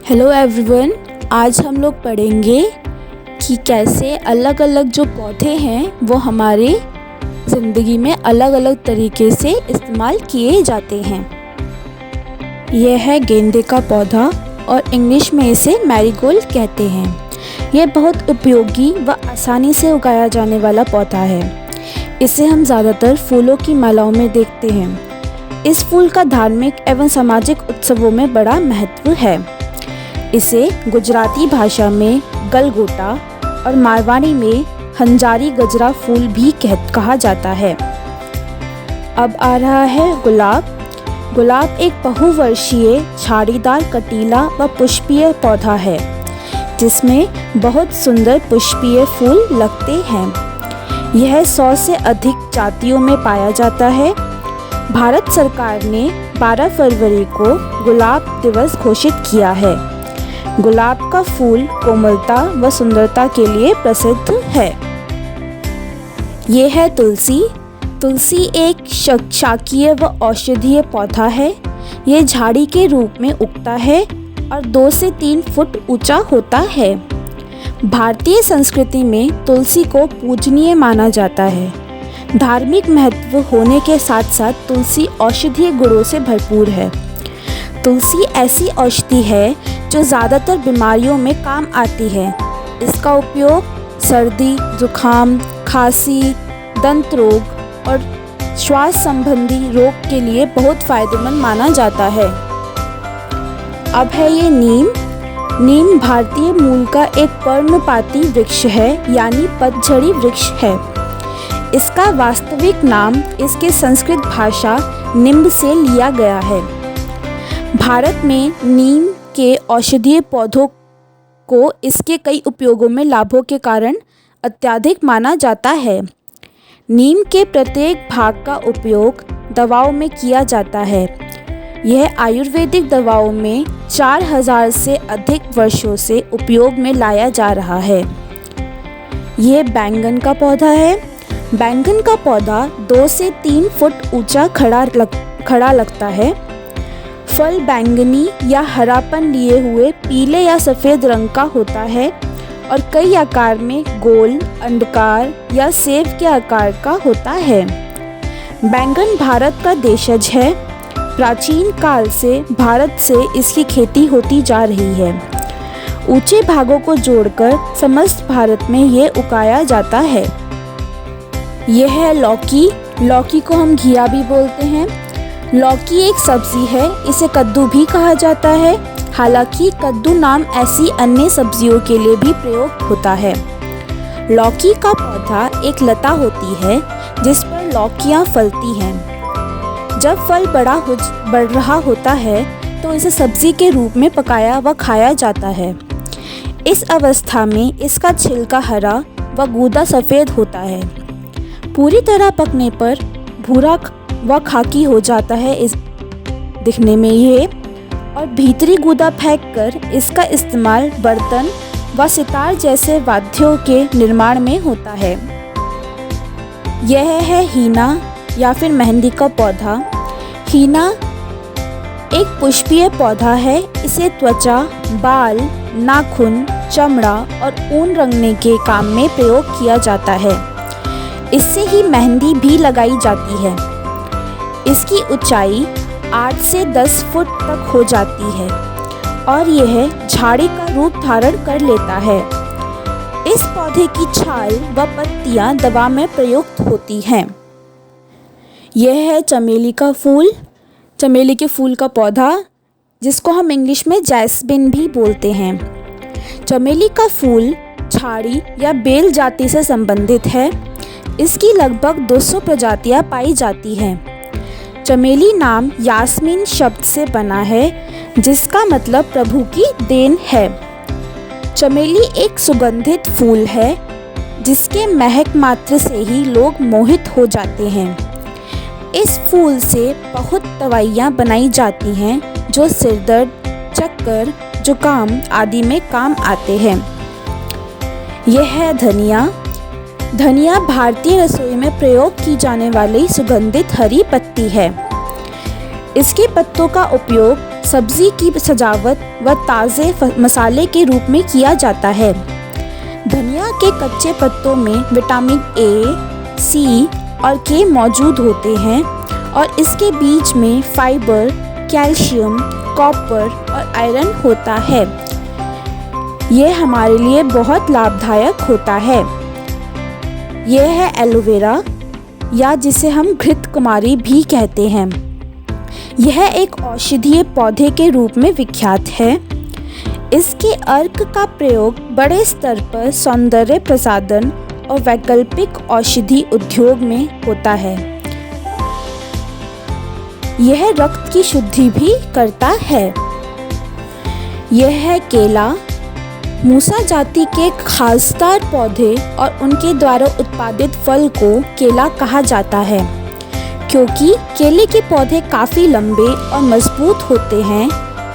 Hello everyone, आज हम लोग पढ़ेंगे कि कैसे अलग अलग जो पौधे हैं वो हमारे ज़िंदगी में अलग अलग तरीके से इस्तेमाल किए जाते हैं। यह है गेंदे का पौधा और इंग्लिश में इसे मैरीगोल्ड कहते हैं। यह बहुत उपयोगी व आसानी से उगाया जाने वाला पौधा है। इसे हम ज़्यादातर फूलों की मालाओं में देखते हैं। इस फूल का धार्मिक एवं सामाजिक उत्सवों में बड़ा महत्व है। इसे गुजराती भाषा में गलगोटा और मारवाड़ी में हंजारी गजरा फूल भी कहा जाता है। अब आ रहा है गुलाब। गुलाब एक बहुवर्षीय झाड़ीदार कटीला व पुष्पीय पौधा है जिसमें बहुत सुंदर पुष्पीय फूल लगते हैं। यह 100 से अधिक जातियों में पाया जाता है। भारत सरकार ने 12 फरवरी को गुलाब दिवस घोषित किया है। गुलाब का फूल कोमलता व सुंदरता के लिए प्रसिद्ध है। ये है तुलसी। तुलसी एक शाकीय व औषधीय पौधा है। ये झाड़ी के रूप में उगता है और 2 से 3 फुट ऊंचा होता है। भारतीय संस्कृति में तुलसी को पूजनीय माना जाता है। धार्मिक महत्व होने के साथ साथ तुलसी औषधीय गुणों से भरपूर है। तुलसी ऐसी औषधि है जो ज़्यादातर बीमारियों में काम आती है। इसका उपयोग सर्दी, जुखाम, खांसी, दंत रोग और श्वास संबंधी रोग के लिए बहुत फायदेमंद माना जाता है। अब है ये नीम। नीम भारतीय मूल का एक पर्णपाती वृक्ष है, यानी पतझड़ी वृक्ष है। इसका वास्तविक नाम इसके संस्कृत भाषा निम्ब से लिया गया है। भारत में नीम के औषधीय पौधों को इसके कई उपयोगों में लाभों के कारण अत्यधिक माना जाता है। नीम के प्रत्येक भाग का उपयोग दवाओं में किया जाता है। यह आयुर्वेदिक दवाओं में 4000 से अधिक वर्षों से उपयोग में लाया जा रहा है। यह बैंगन का पौधा है। बैंगन का पौधा 2 से 3 फुट ऊंचा खड़ा लगता है। फल बैंगनी या हरापन लिए हुए पीले या सफ़ेद रंग का होता है और कई आकार में गोल, अंडाकार या सेब के आकार का होता है। बैंगन भारत का देशज है। प्राचीन काल से भारत से इसकी खेती होती जा रही है। ऊंचे भागों को जोड़कर समस्त भारत में ये उगाया जाता है। यह है लौकी। लौकी को हम घिया भी बोलते हैं। लौकी एक सब्जी है। इसे कद्दू भी कहा जाता है। हालांकि कद्दू नाम ऐसी अन्य सब्जियों के लिए भी प्रयोग होता है। लौकी का पौधा एक लता होती है जिस पर लौकियां फलती हैं। जब फल बढ़ रहा होता है तो इसे सब्जी के रूप में पकाया व खाया जाता है। इस अवस्था में इसका छिलका हरा व गूदा सफ़ेद होता है। पूरी तरह पकने पर भूरा व खाकी हो जाता है इस दिखने में ये, और भीतरी गूदा फेंककर इसका इस्तेमाल बर्तन व सितार जैसे वाद्यों के निर्माण में होता है। यह है हीना या फिर मेहंदी का पौधा। हीना एक पुष्पीय पौधा है। इसे त्वचा, बाल, नाखून, चमड़ा और ऊन रंगने के काम में प्रयोग किया जाता है। इससे ही मेहंदी भी लगाई जाती है। इसकी ऊंचाई 8 से 10 फुट तक हो जाती है और यह झाड़ी का रूप धारण कर लेता है। इस पौधे की छाल व पत्तियां दवा में प्रयुक्त होती हैं। यह है चमेली का फूल। चमेली के फूल का पौधा, जिसको हम इंग्लिश में जैस्मिन भी बोलते हैं। चमेली का फूल झाड़ी या बेल जाति से संबंधित है। इसकी लगभग 200 प्रजातियां पाई जाती हैं। चमेली नाम यास्मीन शब्द से बना है जिसका मतलब प्रभु की देन है। चमेली एक सुगंधित फूल है जिसके महक मात्र से ही लोग मोहित हो जाते हैं। इस फूल से बहुत दवाइयाँ बनाई जाती हैं जो सिरदर्द, चक्कर, जुकाम आदि में काम आते हैं। यह है धनिया। धनिया भारतीय रसोई में प्रयोग की जाने वाली सुगंधित हरी पत्ती है। इसके पत्तों का उपयोग सब्जी की सजावट व ताज़े मसाले के रूप में किया जाता है। धनिया के कच्चे पत्तों में विटामिन ए, सी और के मौजूद होते हैं और इसके बीज में फाइबर, कैल्शियम, कॉपर और आयरन होता है। यह हमारे लिए बहुत लाभदायक होता है। यह है एलोवेरा, या जिसे हम घृत कुमारी भी कहते हैं। यह एक औषधीय पौधे के रूप में विख्यात है। इसके अर्क का प्रयोग बड़े स्तर पर सौंदर्य प्रसाधन और वैकल्पिक औषधि उद्योग में होता है। यह रक्त की शुद्धि भी करता है। यह है केला, मूसा जाति के खासदार पौधे और उनके द्वारा उत्पादित फल को केला कहा जाता है, क्योंकि केले के पौधे काफ़ी लंबे और मजबूत होते हैं,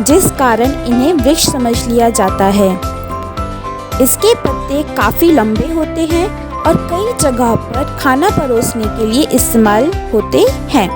जिस कारण इन्हें वृक्ष समझ लिया जाता है। इसके पत्ते काफ़ी लंबे होते हैं और कई जगह पर खाना परोसने के लिए इस्तेमाल होते हैं।